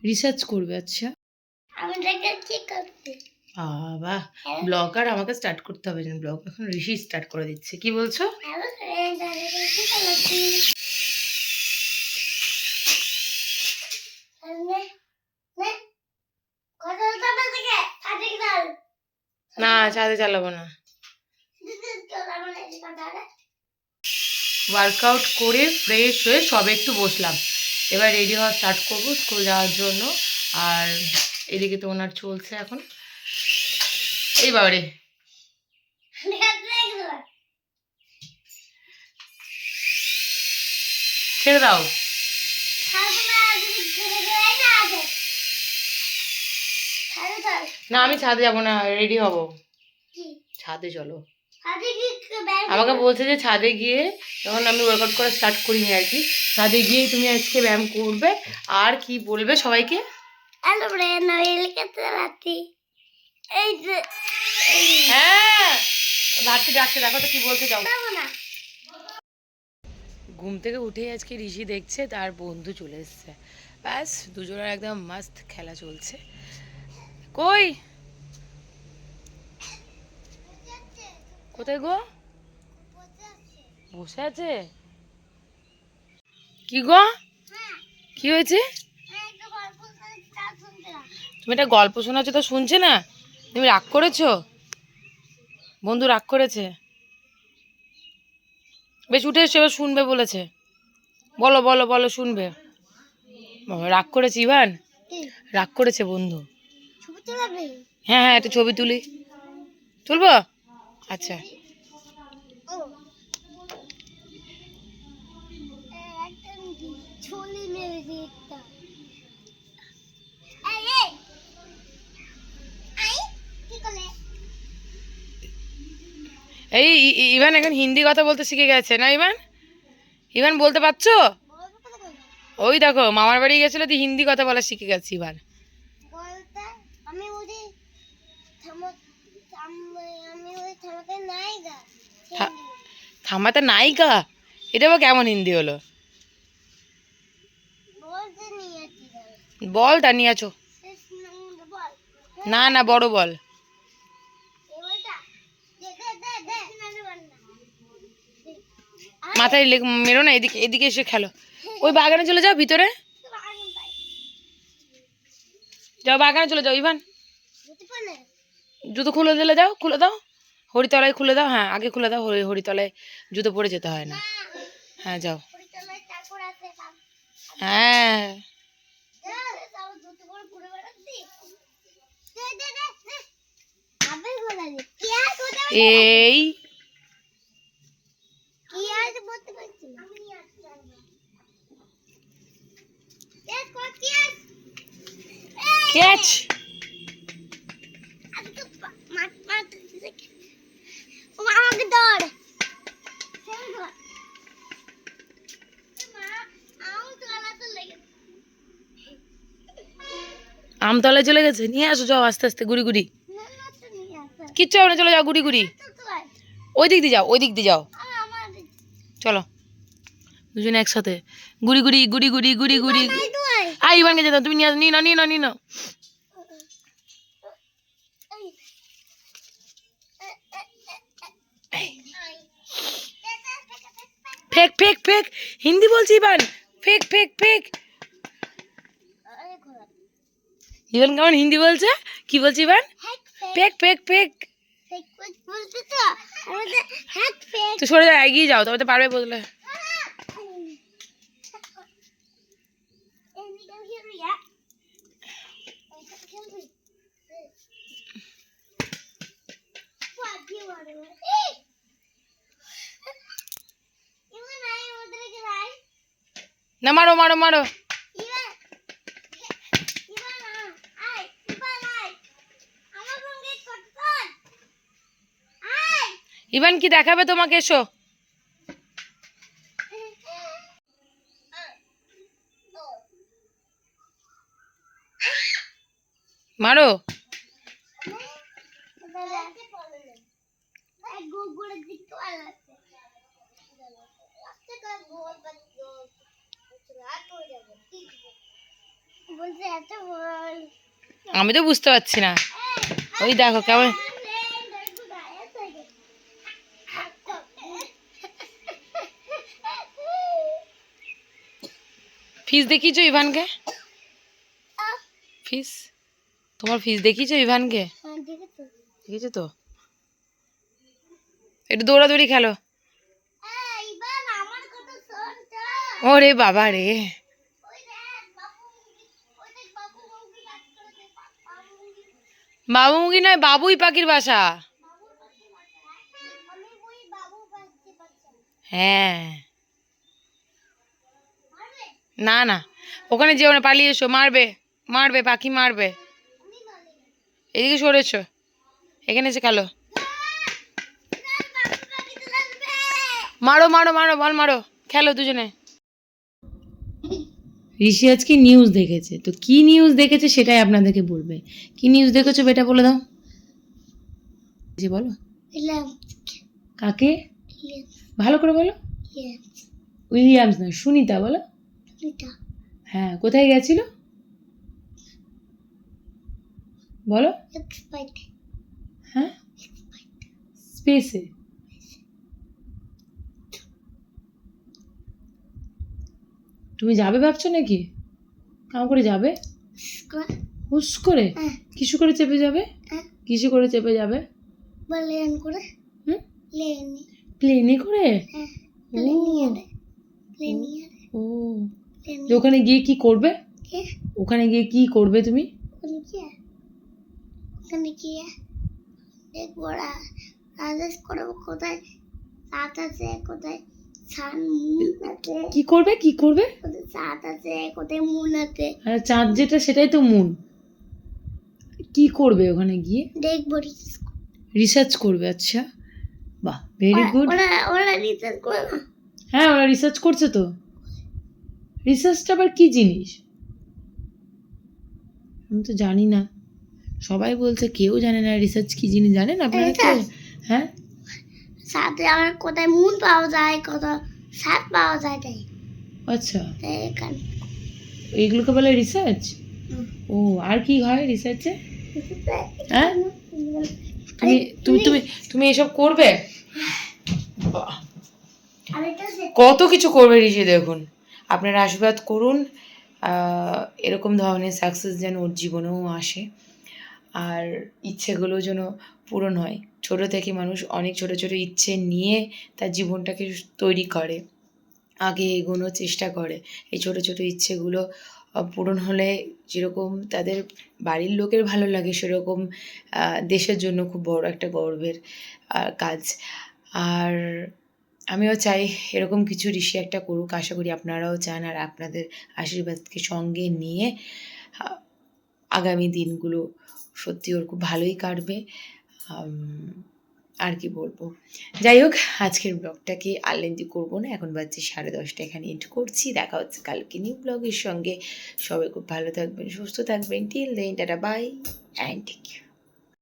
Research করবে। আচ্ছা বাহ, ব্লগার আমাকে স্টার্ট করতে হবে না, ব্লগ এখন ঋষি স্টার্ট করে দিচ্ছে। কি বলছো? না ছাদে চালাবো না। ওয়ার্কআউট করে ফ্রেশ হয়ে সবে একটু বসলাম, এবার রেডি হওয়া স্টার্ট করবো স্কুল যাওয়ার জন্য। আর এদিকে তো ওনার চলছে এখন। এই বাবারে, ছেড়ে দাও। না আমি ছাদে যাবো না, রেডি হব। ছাদে চলো। আমাকে বলছে যে ছাদে গিয়ে, তখন আমি ওয়ার্কআউট করা স্টার্ট করিনি আর কি, ছাদে গিয়ে তুমি আজকে ব্যায়াম করবে আর কি বলবে সবাইকে। হ্যাঁ ভাবছি ডাকতে, দেখো তো কি বলতে যাও। ঘুম থেকে উঠেই আজকে ঋষি দেখছে তার বন্ধু চলে এসছে, ব্যাস দুজনের একদম মাস্ত খেলা চলছে। কই কোথায় গো? বসে আছে। কি গো কি হয়েছে? তুমি একটা গল্প শোনাচ্ছ তো শুনছে না? তুমি রাগ করেছো? বন্ধু রাগ করেছে? বেশ উঠে এসে এবার শুনবে বলেছে। বলো বলো বলো শুনবে। বাবা রাগ করেছে ইভান, রাগ করেছে বন্ধু। হ্যাঁ হ্যাঁ একটা ছবি তুলি। তুলবো? আচ্ছা। এই ইভান এখন হিন্দি কথা বলতে শিখে গেছে না ইভান? ইভান বলতে পারছো? ওই দেখো মামার বাড়ি গেছিল তুই হিন্দি কথা বলা শিখে গেছি ইভান। থামাতে নায়িকা, এটা বা কেমন হিন্দি হলো? বল তা নিয়ে আছো। না না বড় বল। মাথায় মেরো না, এদিকে এদিকে এসে খেলো। ওই বাগানে চলে যাও, ভিতরে যাও, বাগানে চলে যাও ইভান। জুতো খুলে দিলে যাও, খুলে দাও। হরিতলায় খুলে দাও, হ্যাঁ আগে খুলে দাও, হরিতলায় জুতো পরে যেতে হয় না। হ্যাঁ যাও। হ্যাঁ এই ক্যাচ। আমতলায় চলে গেছে, নিয়ে আসো যাও আস্তে আস্তে গুড়ি গুড়ি। কিচ্ছু হবে না, চলে যাও গুড়ি গুড়ি। ওই দিক দিয়ে যাও, ওই দিক দিয়ে যাও, চলো দুজনে একসাথে গুড়ি গুড়ি গুড়ি গুড়ি গুড়ি গুড়ি। আই ইভানকে যেতাম, তুমি নিয়ে নিয়ে নাও নিয়ে নাও নিয়ে নাও। ফেক ফেক ফেক, হিন্দি বলছি Ivan, fake fake fake. Ivan কেমন হিন্দি বলছে, কি বলছি ইভান? Fake fake fake. তো সরে যাও, এগিয়ে যাও, তবে তো পারবে বললে। না মারো মারো মারো। ইভান কি দেখাবে তোমাকে, এসো। মারো। আমি তো বুঝতে পারছি না। ওই দেখো কেমন ফিস দেখিয়েছো ইভানকে? ফিস, তোমার ফিস দেখিয়েছো ইভানকে? দেখেছো তো? একটু দৌড়াদৌড়ি খেলো। ওরে বাবা রে, বাবুমুখী নয়, বাবুই পাখির বাসা। হ্যাঁ, না না, ওখানে যেও না, পালিয়ে এসো, মারবে মারবে, পাখি মারবে। এদিকে সরেছো, এখানে এসে খেলো। মারো মারো মারো, বল মারো, খেলো দুজনে। ঋষি আজকে নিউজ দেখেছে, তো কি নিউজ দেখেছে সেটাই আপনাদেরকে বলবে। কি নিউজ দেখেছো বেটা, বলে দাও। জি বলো। কাকে? ভালো করে বলো। উইলিয়ামস না, সুনিতা বলো। হ্যাঁ, কোথায় গেছিল বলো? হ্যাঁ, স্পেসে। তুমি যাবে ভাবছো নাকি? কাম করে যাবে? হুস করে? কিসু করে চেপে যাবে? কিসু করে চেপে যাবে? প্লেনে করে? ও, ওখানে গিয়ে কি করবে? ওখানে গিয়ে কি করবে তুমি? কি করবে কি করবে? আরে চাঁদ যেটা সেটাই তো মুন। কি করবে ওখানে গিয়ে? দেখবো, রিসার্চ করবে। আচ্ছা, বাহ, ভেরি গুড। হ্যাঁ, ওরা রিসার্চ করছে তো। রিসার্চটা আবার কি জিনিস আমি তো জানি না। সবাই বলছে, কেউ জানে না রিসার্চ কি জিনিস। জানেন আপনারা কেউ? হ্যাঁ, সাথে আমার কোথায় মুন পাওয়া যায়, কোথায় সাত পাওয়া যায় তাই। আচ্ছা, এইগুলোকে বলে রিসার্চ। ও, আর কি হয় রিসার্চে? হ্যাঁ, তুমি তুমি তুমি তুমি এসব করবে? বাহ, কত কিছু করবে ঋষি। দেখুন, আপনারা আশীর্বাদ করুন এরকম ধরনের সাকসেস যেন ওর জীবনেও আসে, আর ইচ্ছেগুলো যেন পূরণ হয়। ছোটো থেকে মানুষ অনেক ছোটো ছোটো ইচ্ছে নিয়ে তার জীবনটাকে তৈরি করে, আগে এগোনোর চেষ্টা করে। এই ছোটো ছোটো ইচ্ছেগুলো পূরণ হলে যেরকম তাদের বাড়ির লোকের ভালো লাগে, সেরকম দেশের জন্য খুব বড় একটা গর্বের কাজ। আর আমিও চাই এরকম কিছু ঋষি একটা করুক। আশা করি আপনারাও চান, আর আপনাদের আশীর্বাদকে সঙ্গে নিয়ে আগামী দিনগুলো সত্যি ওর খুব ভালোই কাটবে। আর কি বলবো, যাই হোক, আজকের ব্লগটাকে আর লেন্দি করবো না। এখন বাজছে 10:30, এখানে এন্ড করছি। দেখা হচ্ছে কালকে নিউ ব্লগের সঙ্গে। সবাই খুব ভালো থাকবেন, সুস্থ থাকবেন। Till then, tata, bye and take care.